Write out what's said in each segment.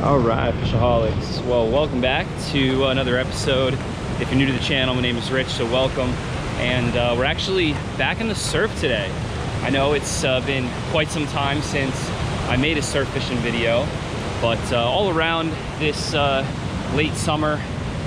All right, FishAholics. Well, welcome back to another episode. If you're new to the channel, my name is Rich, so welcome. And we're actually back in the surf today. I know it's been quite some time since I made a surf fishing video, but all around this late summer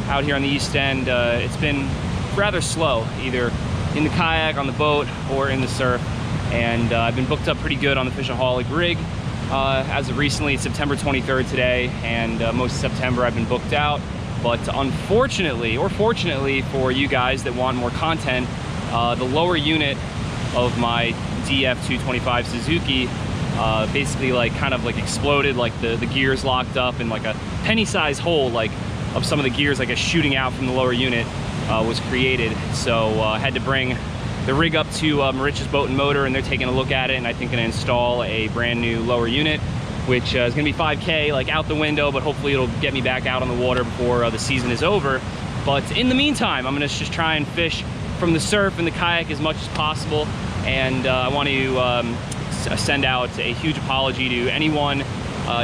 out here on the East End, it's been rather slow, either in the kayak, on the boat, or in the surf. And I've been booked up pretty good on the FishAholic rig. As of recently, it's September 23rd today, and most of September I've been booked out. But unfortunately, or fortunately for you guys that want more content, the lower unit of my DF225 Suzuki basically kind of exploded, like the gears locked up, and like a penny-sized hole of some of the gears shooting out from the lower unit was created. So I had to bring the rig up to Marich's Boat and Motor, and they're taking a look at it, and I think gonna install a brand new lower unit, which is gonna be $5K out the window, but hopefully it'll get me back out on the water before the season is over. But in the meantime, I'm gonna just try and fish from the surf and the kayak as much as possible. And I want to send out a huge apology to anyone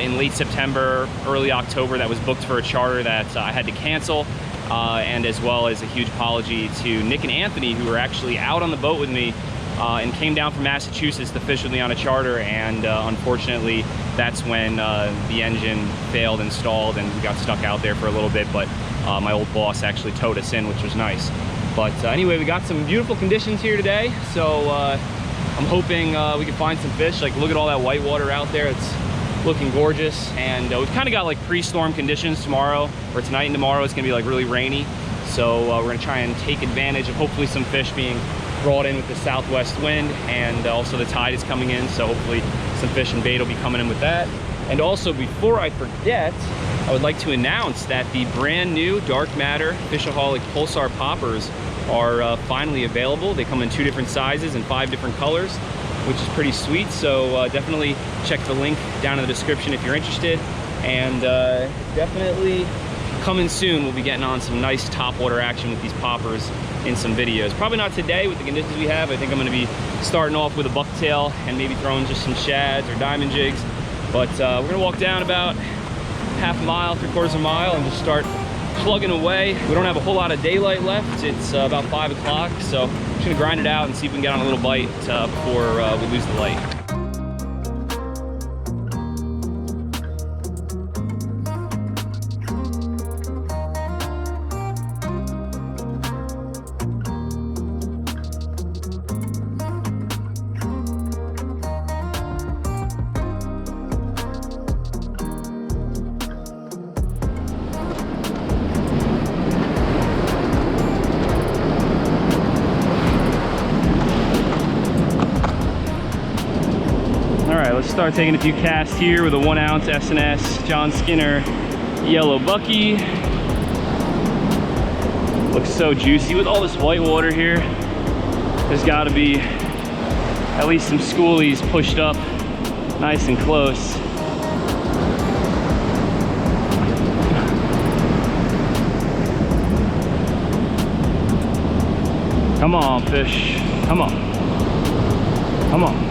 in late September, early October that was booked for a charter that I had to cancel. And as well as a huge apology to Nick and Anthony, who were actually out on the boat with me and came down from Massachusetts to fish with me on a charter. And unfortunately, that's when the engine failed and stalled, and we got stuck out there for a little bit. But my old boss actually towed us in, which was nice. But anyway, we got some beautiful conditions here today. So I'm hoping we can find some fish. Look at all that white water out there. It's looking gorgeous. And we've kind of got pre-storm conditions tomorrow, or tonight and tomorrow. It's gonna be really rainy. So we're gonna try and take advantage of hopefully some fish being brought in with the southwest wind, and also the tide is coming in. So hopefully some fish and bait will be coming in with that. And also, before I forget, I would like to announce that the brand new Dark Matter FishAholic Pulsar poppers are finally available. They come in 2 different sizes and 5 different colors, which is pretty sweet. So definitely check the link down in the description if you're interested. And definitely coming soon, we'll be getting on some nice topwater action with these poppers in some videos. Probably not today with the conditions we have. I think I'm gonna be starting off with a bucktail and maybe throwing just some shads or diamond jigs. But we're gonna walk down about half a mile, 3/4 of a mile, and just start plugging away. We don't have a whole lot of daylight left. It's about 5 o'clock, so I'm just gonna grind it out and see if we can get on a little bite before we lose the light. Let's start taking a few casts here with a 1 ounce S&S John Skinner Yellow Bucky. Looks so juicy with all this white water here. There's got to be at least some schoolies pushed up nice and close. Come on, fish. Come on. Come on.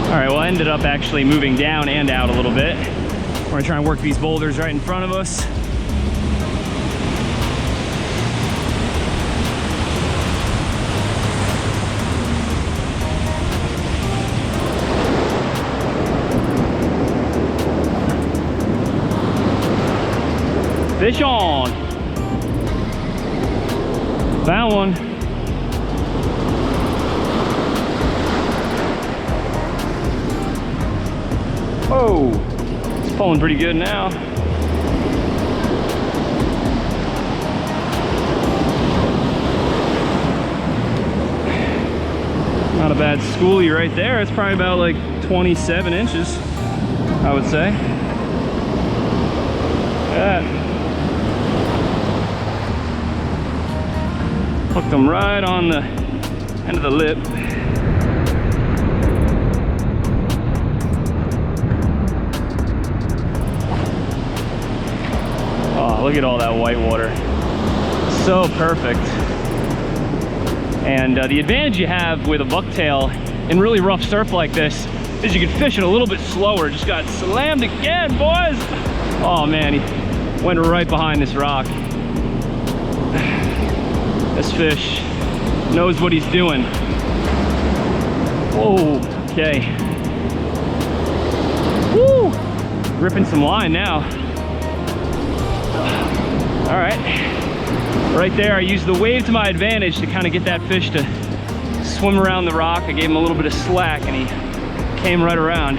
All right, well, I ended up actually moving down and out a little bit. We're gonna try and work these boulders right in front of us. Fish on. Found one. Whoa, it's pulling pretty good now. Not a bad schoolie right there. It's probably about 27 inches, I would say. Look at that. Hooked them right on the end of the lip. look at all that white water. So perfect. And the advantage you have with a bucktail in really rough surf like this is you can fish it a little bit slower. Just got slammed again, boys. Oh man, he went right behind this rock. This fish knows what he's doing. Whoa, okay. Woo! Ripping some line now. All right. Right there, I used the wave to my advantage to kind of get that fish to swim around the rock. I gave him a little bit of slack and he came right around.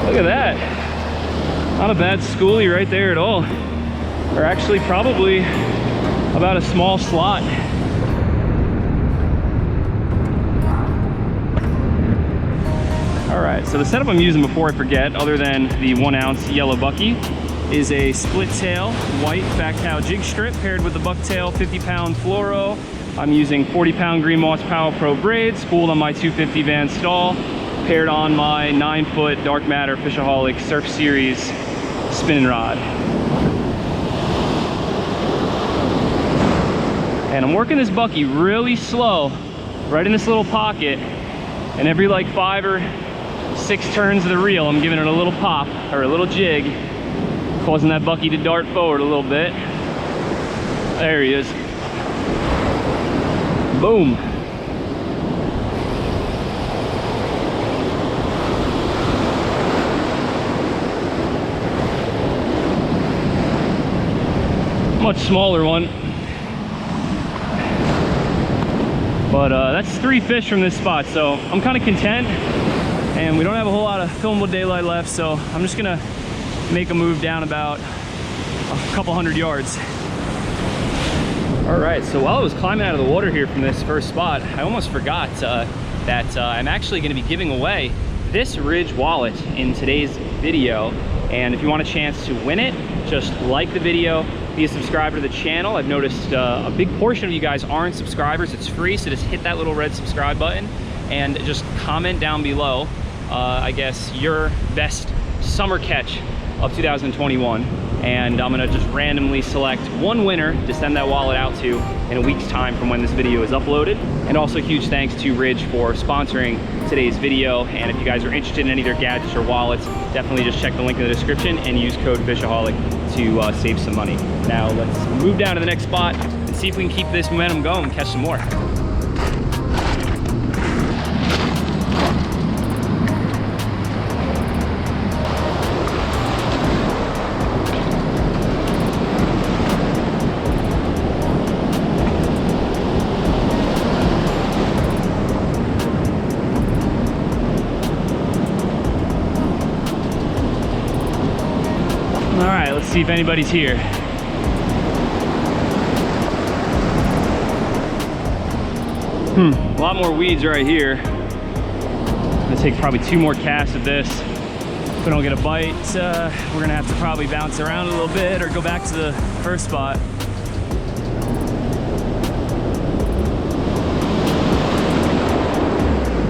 Look at that. Not a bad schoolie right there at all. Or actually probably about a small slot. All right, so the setup I'm using before I forget, other than the 1 ounce yellow bucky, is a split tail white Bucktail jig strip paired with the Bucktail 50-pound fluoro. I'm using 40-pound Green Moss Power Pro braid spooled on my 250 Van Stahl, paired on my 9-foot Dark Matter FishAholic Surf Series spinning rod. And I'm working this bucky really slow, right in this little pocket, and every like 5 or 6 turns of the reel, I'm giving it a little pop, or a little jig, causing that bucky to dart forward a little bit. There he is. Boom. Much smaller one. But that's 3 fish from this spot, so I'm kind of content. And we don't have a whole lot of filmable daylight left, so I'm just gonna make a move down about a couple hundred yards. All right, so while I was climbing out of the water here from this first spot, I almost forgot that I'm actually gonna be giving away this Ridge wallet in today's video. And if you want a chance to win it, just like the video, be a subscriber to the channel. I've noticed a big portion of you guys aren't subscribers. It's free, so just hit that little red subscribe button and just comment down below, I guess, your best summer catch of 2021. And I'm gonna just randomly select one winner to send that wallet out to in a week's time from when this video is uploaded. And also huge thanks to Ridge for sponsoring today's video. And if you guys are interested in any of their gadgets or wallets, definitely just check the link in the description and use code FishAholic to save some money. Now let's move down to the next spot and see if we can keep this momentum going and catch some more. Let's see if anybody's here. A lot more weeds right here. I'm gonna take probably 2 more casts of this. If we don't get a bite, we're gonna have to probably bounce around a little bit or go back to the first spot.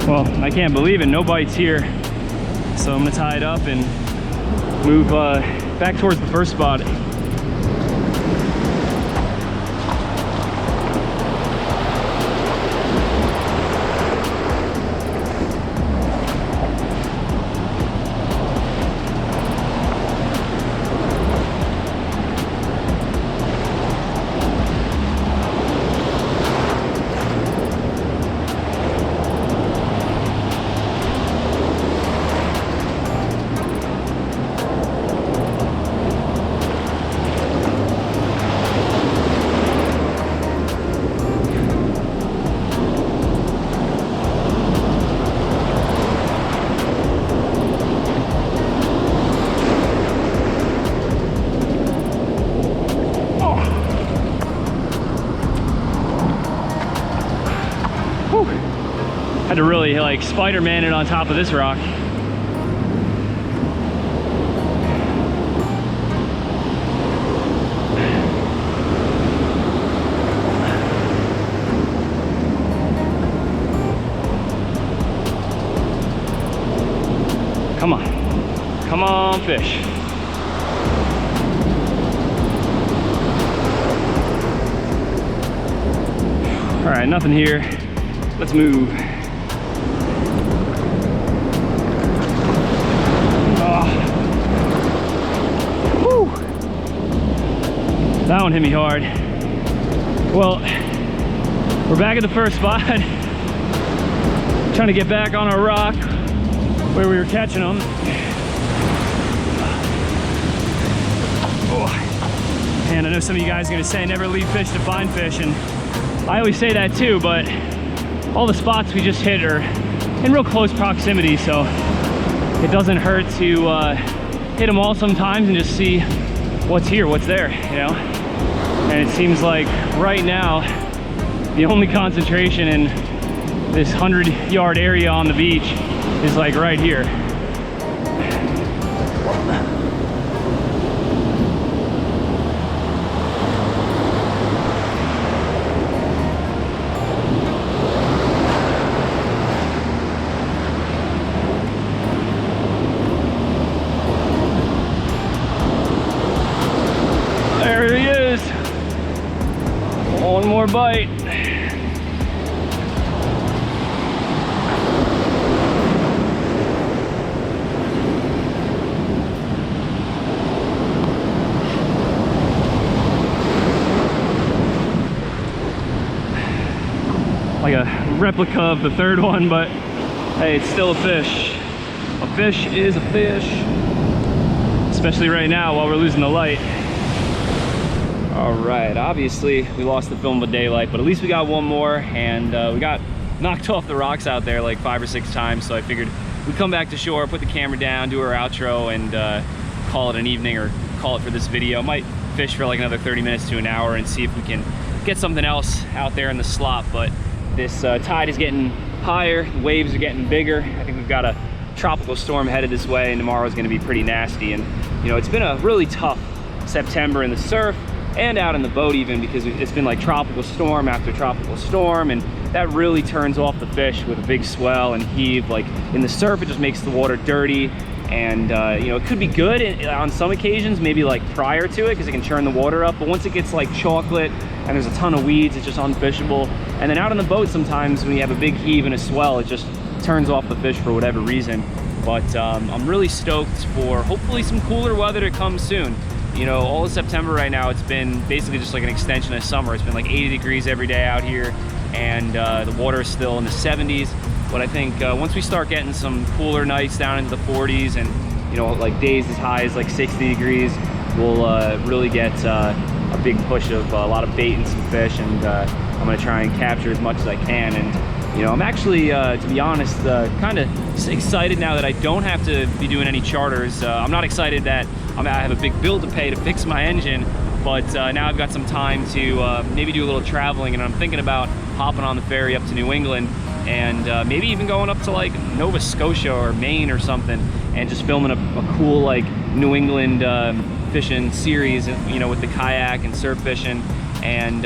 Well, I can't believe it, no bites here. So I'm gonna tie it up and move back towards the first spot. Had to really like Spider-Man it on top of this rock. fish. All right, nothing here. Let's move. Oh. Whew. That one hit me hard. Well, we're back at the first spot. Trying to get back on our rock where we were catching them. Oh. And I know some of you guys are gonna say never leave fish to find fish, and I always say that too, but all the spots we just hit are in real close proximity, so it doesn't hurt to hit them all sometimes and just see what's here, what's there, you know? And it seems like right now, the only concentration in this 100-yard area on the beach is like right here. There he is. One more bite. Like a replica of the third one, but hey, it's still a fish. A fish is a fish. Especially right now while we're losing the light. All right, obviously we lost the film of daylight, but at least we got one more, and we got knocked off the rocks out there like 5 or 6 times, so I figured we'd come back to shore, put the camera down, do our outro, and call it an evening, or call it for this video. Might fish for like another 30 minutes to an hour and see if we can get something else out there in the slot, but this tide is getting higher, the waves are getting bigger. I think we've got a tropical storm headed this way, and tomorrow is going to be pretty nasty. And you know, it's been a really tough September in the surf and out in the boat even, because it's been like tropical storm after tropical storm, and that really turns off the fish with a big swell and heave. Like in the surf, it just makes the water dirty, and you know, it could be good on some occasions, maybe like prior to it, because it can churn the water up, but once it gets like chocolate and there's a ton of weeds, it's just unfishable. And then out on the boat, sometimes when you have a big heave and a swell, it just turns off the fish for whatever reason. But I'm really stoked for hopefully some cooler weather to come soon. You know, all of September right now, it's been basically just like an extension of summer. It's been like 80 degrees every day out here, and the water is still in the 70s. But I think once we start getting some cooler nights down into the 40s, and you know, like days as high as like 60 degrees, we'll really get a big push of a lot of bait and some fish, and I'm gonna try and capture as much as I can. And you know, I'm actually, to be honest, kind of excited now that I don't have to be doing any charters. I'm not excited that I have a big bill to pay to fix my engine, but now I've got some time to maybe do a little traveling, and I'm thinking about hopping on the ferry up to New England, and maybe even going up to like Nova Scotia or Maine or something, and just filming a cool like New England fishing series, you know, with the kayak and surf fishing, and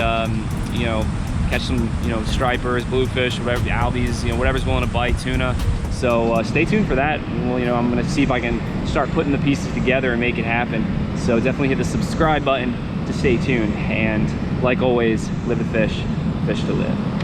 you know, catch some, you know, stripers, bluefish, whatever, albies, you know, whatever's willing to bite, tuna. So stay tuned for that. Well, you know, I'm gonna see if I can start putting the pieces together and make it happen. So definitely hit the subscribe button to stay tuned. And like always, live the fish, fish to live.